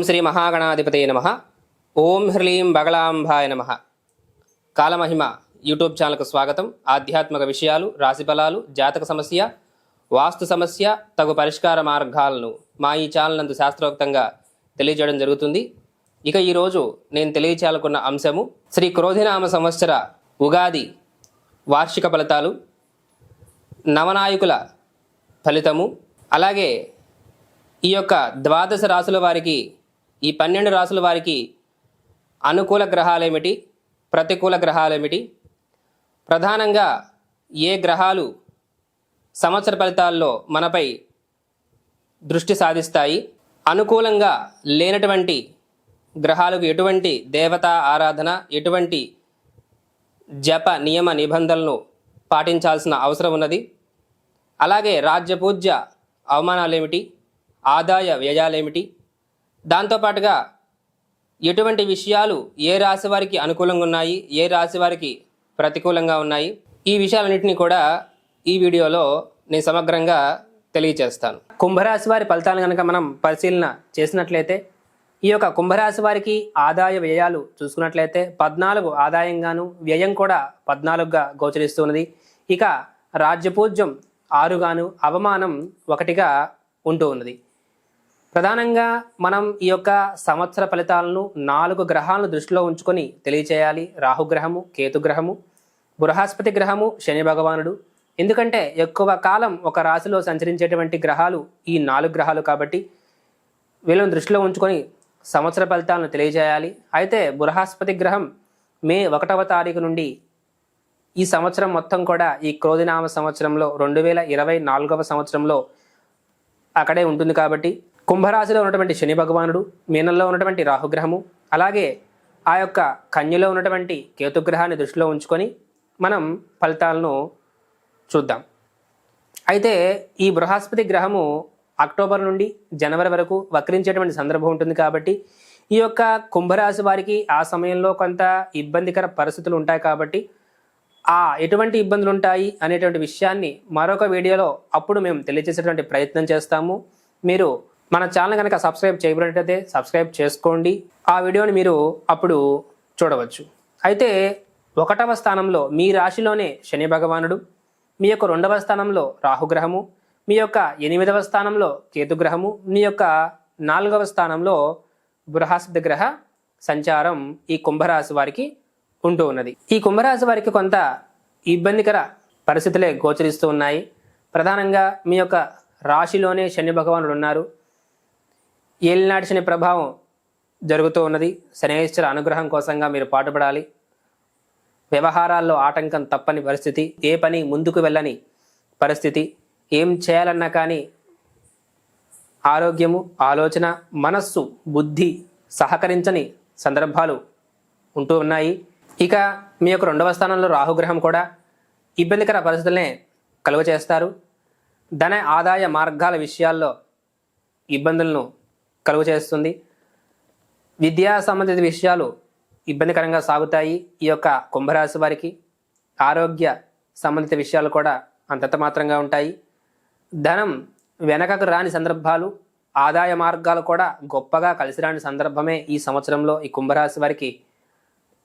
శ్రీ మహాగణాధిపతయ నమః. ఓం హ్రీం బగళాంబాయ నమః. కాలమహిమ యూట్యూబ్ ఛానల్కు స్వాగతం. ఆధ్యాత్మిక విషయాలు, రాశిఫలాలు, జాతక సమస్య, వాస్తు సమస్య, తగు పరిష్కార మార్గాలను మా ఈ ఛానల్ నందు శాస్త్రోక్తంగా తెలియజేయడం జరుగుతుంది. ఇక ఈరోజు నేను తెలియచేయాలనుకున్న అంశము శ్రీ క్రోధినామ సంవత్సర ఉగాది వార్షిక ఫలితాలు, నవనాయకుల ఫలితము, అలాగే ఈ యొక్క ద్వాదశ రాశుల వారికి, ఈ 12 రాశుల వారికి అనుకూల గ్రహాలేమిటి, ప్రతికూల గ్రహాలేమిటి, ప్రధానంగా ఏ గ్రహాలు సంవత్సర ఫలితాల్లో మనపై దృష్టి సాధిస్తాయి, అనుకూలంగా లేనటువంటి గ్రహాలకు ఎటువంటి దేవతా ఆరాధన, ఎటువంటి జప నియమ నిబంధనలను పాటించాల్సిన అవసరం ఉన్నది, అలాగే రాజ్యపూజ్య అవమానాలేమిటి, ఆదాయ వ్యయాలేమిటి, దాంతోపాటుగా ఎటువంటి విషయాలు ఏ రాశి వారికి అనుకూలంగా ఉన్నాయి, ఏ రాశి వారికి ప్రతికూలంగా ఉన్నాయి, ఈ విషయాలన్నింటినీ కూడా ఈ వీడియోలో నేను సమగ్రంగా తెలియచేస్తాను. కుంభరాశి వారి ఫలితాలను కనుక మనం పరిశీలన చేసినట్లయితే, ఈ యొక్క కుంభరాశి వారికి ఆదాయ వ్యయాలు చూసుకున్నట్లయితే 14 ఆదాయంగాను, వ్యయం కూడా 14గా గోచరిస్తున్నది. ఇక రాజ్యపూజ్యం 6గాను, అవమానం 1గా ఉంటూ ఉన్నది. ప్రధానంగా మనం ఈ యొక్క సంవత్సర ఫలితాలను 4 గ్రహాలను దృష్టిలో ఉంచుకొని తెలియచేయాలి. రాహుగ్రహము, కేతుగ్రహము, బృహస్పతి గ్రహము, శని భగవానుడు. ఎందుకంటే ఎక్కువ కాలం ఒక రాశిలో సంచరించేటువంటి గ్రహాలు ఈ 4 గ్రహాలు కాబట్టి వీళ్ళని దృష్టిలో ఉంచుకొని సంవత్సర ఫలితాలను తెలియజేయాలి. అయితే బృహస్పతి గ్రహం మే 1వ తారీఖు నుండి ఈ సంవత్సరం మొత్తం కూడా ఈ క్రోధినామ సంవత్సరంలో 2024వ సంవత్సరంలో అక్కడే ఉంటుంది కాబట్టి కుంభరాశిలో ఉన్నటువంటి శని భగవానుడు, మీనంలో ఉన్నటువంటి రాహుగ్రహము, అలాగే ఆ యొక్క కన్యలో ఉన్నటువంటి కేతుగ్రహాన్ని దృష్టిలో ఉంచుకొని మనం ఫలితాలను చూద్దాం. అయితే ఈ బృహస్పతి గ్రహము అక్టోబర్ నుండి జనవరి వరకు వక్రించేటువంటి సందర్భం ఉంటుంది కాబట్టి ఈ యొక్క కుంభరాశి వారికి ఆ సమయంలో కొంత ఇబ్బందికర పరిస్థితులు ఉంటాయి కాబట్టి ఎటువంటి ఇబ్బందులు ఉంటాయి అనేటువంటి విషయాన్ని మరొక వీడియోలో అప్పుడు మేము తెలియజేసేటువంటి ప్రయత్నం చేస్తాము. మీరు మన ఛానల్ కనుక సబ్స్క్రైబ్ చేయబడినట్లయితే సబ్స్క్రైబ్ చేసుకోండి. ఆ వీడియోని మీరు అప్పుడు చూడవచ్చు. అయితే 1వ స్థానంలో మీ రాశిలోనే శని భగవానుడు, మీ యొక్క 2వ స్థానంలో రాహుగ్రహము, మీ యొక్క 8వ స్థానంలో కేతుగ్రహము, మీ యొక్క 4వ స్థానంలో బృహస్పతి గ్రహ సంచారం ఈ కుంభరాశి వారికి ఉంటూ ఉన్నది. ఈ కుంభరాశి వారికి కొంత ఇబ్బందికర పరిస్థితులే గోచరిస్తూ ఉన్నాయి. ప్రధానంగా మీ యొక్క రాశిలోనే శని భగవానుడు ఉన్నారు. ఏలినాటి శని ప్రభావం జరుగుతూ ఉన్నది. శనైశ్వర అనుగ్రహం కోసంగా మీరు పాటుపడాలి. వ్యవహారాల్లో ఆటంకం తప్పని పరిస్థితి, ఏ పని ముందుకు వెళ్ళని పరిస్థితి, ఏం చేయాలన్నా కానీ ఆరోగ్యము, ఆలోచన, మనస్సు, బుద్ధి సహకరించని సందర్భాలు ఉంటూ ఉన్నాయి. ఇక మీ యొక్క 2వ స్థానంలో రాహుగ్రహం కూడా ఇబ్బందికర పరిస్థితులనే కలుగ చేస్తారు. ధన ఆదాయ మార్గాల విషయాల్లో ఇబ్బందులను కలుగ చేస్తుంది. విద్యా సంబంధిత విషయాలు ఇబ్బందికరంగా సాగుతాయి ఈ యొక్క కుంభరాశి వారికి. ఆరోగ్య సంబంధిత విషయాలు కూడా అంతంత మాత్రంగా ఉంటాయి. ధనం వెనకకు రాని సందర్భాలు, ఆదాయ మార్గాలు కూడా గొప్పగా కలిసి రాని సందర్భమే ఈ సంవత్సరంలో ఈ కుంభరాశి వారికి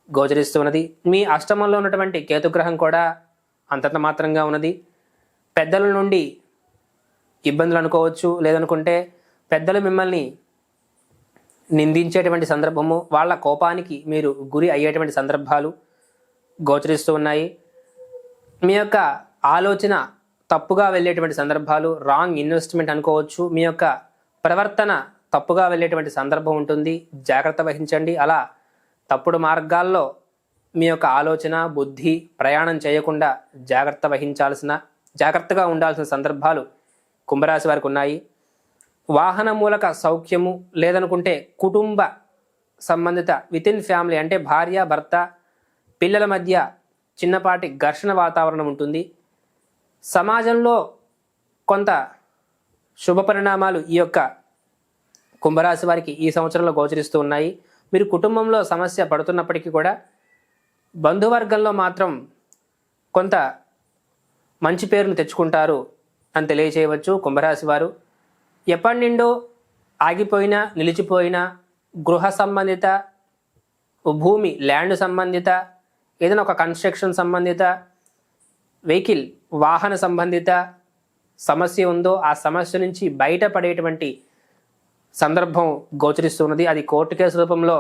గోచరిస్తున్నది. మీ అష్టమంలో ఉన్నటువంటి కేతుగ్రహం కూడా అంతంత మాత్రంగా ఉన్నది. పెద్దల నుండి ఇబ్బందులు అనుకోవచ్చు, లేదనుకుంటే పెద్దలు మిమ్మల్ని నిందించేటువంటి సందర్భము, వాళ్ళ కోపానికి మీరు గురి అయ్యేటువంటి సందర్భాలు గోచరిస్తూ ఉన్నాయి. మీ యొక్క ఆలోచన తప్పుగా వెళ్ళేటువంటి సందర్భాలు, రాంగ్ ఇన్వెస్ట్మెంట్ అనుకోవచ్చు. మీ యొక్క ప్రవర్తన తప్పుగా వెళ్ళేటువంటి సందర్భం ఉంటుంది. జాగ్రత్త వహించండి. అలా తప్పుడు మార్గాల్లో మీ యొక్క ఆలోచన, బుద్ధి ప్రయాణం చేయకుండా జాగ్రత్తగా ఉండాల్సిన సందర్భాలు కుంభరాశి వారికి ఉన్నాయి. వాహన మూలక సౌఖ్యము, లేదనుకుంటే కుటుంబ సంబంధిత వితిన్ ఫ్యామిలీ అంటే భార్య, భర్త, పిల్లల మధ్య చిన్నపాటి ఘర్షణ వాతావరణం ఉంటుంది. సమాజంలో కొంత శుభ పరిణామాలు ఈ యొక్క కుంభరాశి వారికి ఈ సంవత్సరంలో గోచరిస్తూ ఉన్నాయి. మీరు కుటుంబంలో సమస్య పడుతున్నప్పటికీ కూడా బంధువర్గంలో మాత్రం కొంత మంచి పేరును తెచ్చుకుంటారు అని తెలియచేయవచ్చు. కుంభరాశి వారు ఎప్పటి నుండో ఆగిపోయినా నిలిచిపోయినా గృహ సంబంధిత, భూమి ల్యాండ్ సంబంధిత, ఏదైనా ఒక కన్స్ట్రక్షన్ సంబంధిత, వెహికల్ వాహన సంబంధిత సమస్య ఉందో ఆ సమస్య నుంచి బయటపడేటువంటి సందర్భం గోచరిస్తున్నది. అది కోర్టు కేసు రూపంలో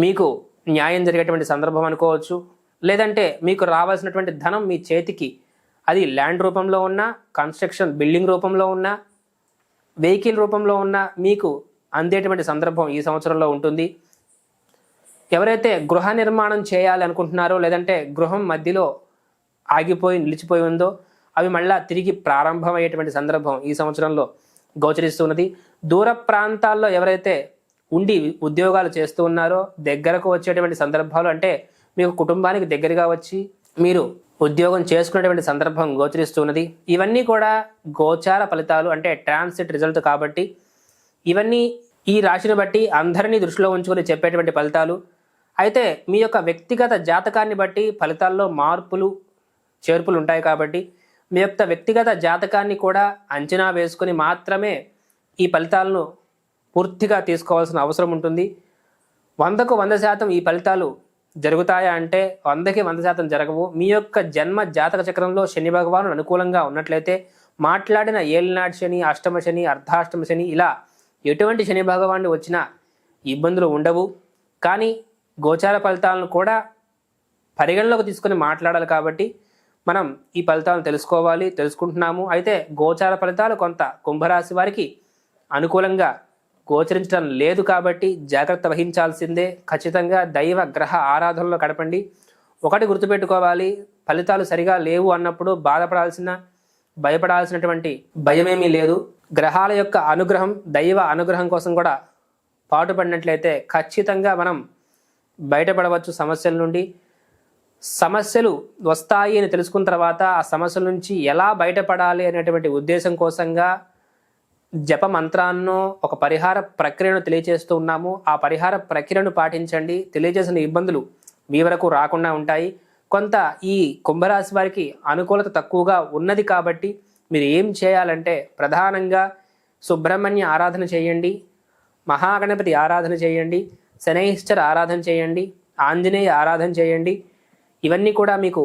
మీకు న్యాయం జరిగేటువంటి సందర్భం అనుకోవచ్చు. లేదంటే మీకు రావాల్సినటువంటి ధనం మీ చేతికి అది ల్యాండ్ రూపంలో ఉన్నా, కన్స్ట్రక్షన్ బిల్డింగ్ రూపంలో ఉన్నా, వెహికల్ రూపంలో ఉన్నా మీకు అందేటువంటి సందర్భం ఈ సంవత్సరంలో ఉంటుంది. ఎవరైతే గృహ నిర్మాణం చేయాలి అనుకుంటున్నారో, లేదంటే గృహం మధ్యలో ఆగిపోయి నిలిచిపోయి ఉందో అవి మళ్ళా తిరిగి ప్రారంభమయ్యేటువంటి సందర్భం ఈ సంవత్సరంలో గోచరిస్తున్నది. దూర ప్రాంతాల్లో ఎవరైతే ఉండి ఉద్యోగాలు చేస్తూ ఉన్నారో దగ్గరకు వచ్చేటువంటి సందర్భాలు, అంటే మీకు కుటుంబానికి దగ్గరగా వచ్చి మీరు ఉద్యోగం చేసుకునేటువంటి సందర్భం గోచరిస్తున్నది. ఇవన్నీ కూడా గోచార ఫలితాలు, అంటే ట్రాన్సిట్ రిజల్ట్ కాబట్టి ఇవన్నీ ఈ రాశిని బట్టి అందరినీ దృష్టిలో ఉంచుకొని చెప్పేటువంటి ఫలితాలు. అయితే మీ యొక్క వ్యక్తిగత జాతకాన్ని బట్టి ఫలితాల్లో మార్పులు చేర్పులు ఉంటాయి కాబట్టి మీ యొక్క వ్యక్తిగత జాతకాన్ని కూడా అంచనా వేసుకొని మాత్రమే ఈ ఫలితాలను పూర్తిగా తీసుకోవాల్సిన అవసరం ఉంటుంది. 100కు 100% ఈ ఫలితాలు జరుగుతాయా అంటే 100కి 100% జరగవు. మీ యొక్క జన్మ జాతక చక్రంలో శని భగవానుడు అనుకూలంగా ఉన్నట్లయితే మాట్లాడిన ఏలినాటి శని, అష్టమ శని, అర్ధాష్టమ శని ఇలా ఎటువంటి శని భగవానుడు వచ్చినా ఇబ్బందులు ఉండవు. కానీ గోచార ఫలితాలను కూడా పరిగణలోకి తీసుకొని మాట్లాడాలి కాబట్టి మనం ఈ ఫలితాలను తెలుసుకుంటున్నాము. అయితే గోచార ఫలితాలు కొంత కుంభరాశి వారికి అనుకూలంగా గోచరించడం లేదు కాబట్టి జాగ్రత్త వహించాల్సిందే. ఖచ్చితంగా దైవ గ్రహ ఆరాధనలో గడపండి. ఒకటి గుర్తుపెట్టుకోవాలి, ఫలితాలు సరిగా లేవు అన్నప్పుడు భయపడాల్సినటువంటి భయమేమీ లేదు. గ్రహాల యొక్క అనుగ్రహం, దైవ అనుగ్రహం కోసం కూడా పాటుపడినట్లయితే ఖచ్చితంగా మనం బయటపడవచ్చు సమస్యల నుండి. సమస్యలు వస్తాయి అని తెలుసుకున్న తర్వాత ఆ సమస్యల నుంచి ఎలా బయటపడాలి అనేటువంటి ఉద్దేశం కోసంగా జప మంత్రాన్నో ఒక పరిహార ప్రక్రియను తెలియజేస్తూ ఉన్నాము. ఆ పరిహార ప్రక్రియను పాటించండి. తెలియజేసిన ఇబ్బందులు మీ వరకు రాకుండా ఉంటాయి. కొంత ఈ కుంభరాశి వారికి అనుకూలత తక్కువగా ఉన్నది కాబట్టి మీరు ఏం చేయాలంటే ప్రధానంగా సుబ్రహ్మణ్య ఆరాధన చేయండి, మహాగణపతి ఆరాధన చేయండి, శనైశ్చర ఆరాధన చేయండి, ఆంజనేయ ఆరాధన చేయండి. ఇవన్నీ కూడా మీకు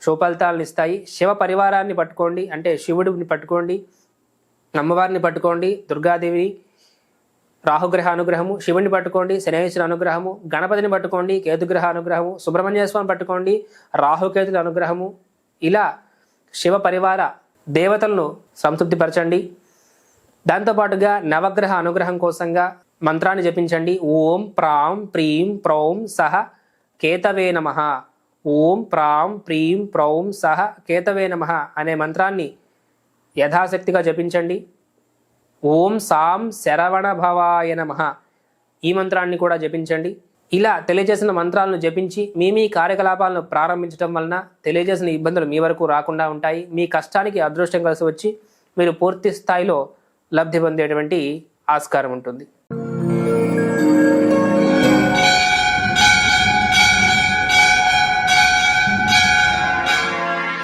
శుభఫలితాలను ఇస్తాయి. శివ పరివారాన్ని పట్టుకోండి, అంటే శివుడిని పట్టుకోండి, అమ్మవారిని పట్టుకోండి, దుర్గాదేవి రాహుగ్రహ అనుగ్రహము, శివుని పట్టుకోండి, శనేశ్వర అనుగ్రహము, గణపతిని పట్టుకోండి, కేతుగ్రహ అనుగ్రహము, సుబ్రహ్మణ్య స్వామిని పట్టుకోండి, రాహుకేతుల అనుగ్రహము. ఇలా శివ పరివార దేవతలను సంతృప్తిపరచండి. దాంతోపాటుగా నవగ్రహ అనుగ్రహం కోసంగా మంత్రాన్ని జపించండి. ఓం ప్రాం ప్రీం ప్రౌం సహ కేతవే నమః. ఓం ప్రాం ప్రీం ప్రౌం సహ కేతవే నమః అనే మంత్రాన్ని యథాశక్తిగా జపించండి. ఓం సాం శరవణ భవాయ నమః ఈ మంత్రాన్ని కూడా జపించండి. ఇలా తెలియజేసిన మంత్రాలను జపించి మీ కార్యకలాపాలను ప్రారంభించడం వలన తెలియజేసిన ఇబ్బందులు మీ వరకు రాకుండా ఉంటాయి. మీ కష్టానికి అదృష్టం కలిసి వచ్చి మీరు పూర్తి స్థాయిలో లబ్ధి పొందేటువంటి ఆస్కారం ఉంటుంది.